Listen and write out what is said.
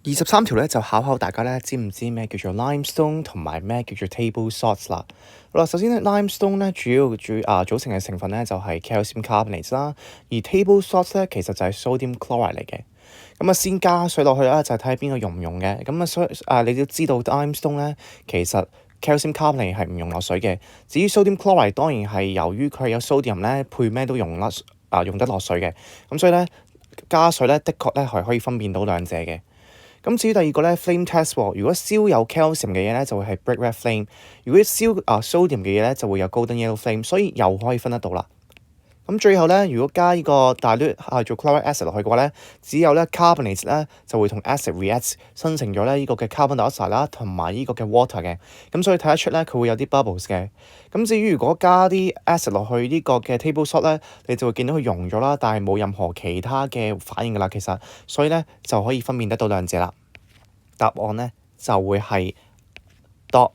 23條咧就考大家咧，知唔知咩叫做 limestone 同埋咩叫做 table salts 啦？好啦，首先咧 limestone 咧組成嘅成分咧就係 calcium carbonate 啦，而 table salts 咧其實就係 sodium chloride 嚟嘅。咁啊，先加水落去啦，就係睇下邊個溶唔溶嘅。咁啊，所以你都知道 limestone 咧其實 calcium carbonate 係唔溶落水嘅。至於 sodium chloride 當然係由於佢有 sodium 咧，配咩都溶得落水嘅。咁所以咧加水咧，的確咧係可以分辨到兩者嘅。咁至於第二個咧 flame test 喎，如果燒有 calcium 嘅嘢咧，就會係 brick red flame；如果燒sodium 嘅嘢咧，就會有 golden yellow flame，所以又可以分得到啦。咁最後咧，如果加呢個 dilute hydrochloric acid 落去嘅話咧，只有咧 carbonate 咧就會同 acid react 生成咗咧呢個嘅 carbon dioxide 啦，同埋呢個嘅 water 嘅。咁所以睇得出咧，佢會有啲 bubbles 嘅。咁至於如果加啲 acid 落去呢個嘅 table salt 咧，你就會見到佢溶咗啦，但係冇任何其他嘅反應㗎啦，其實，所以咧就可以分辨得到兩者啦。答案咧就會係 dot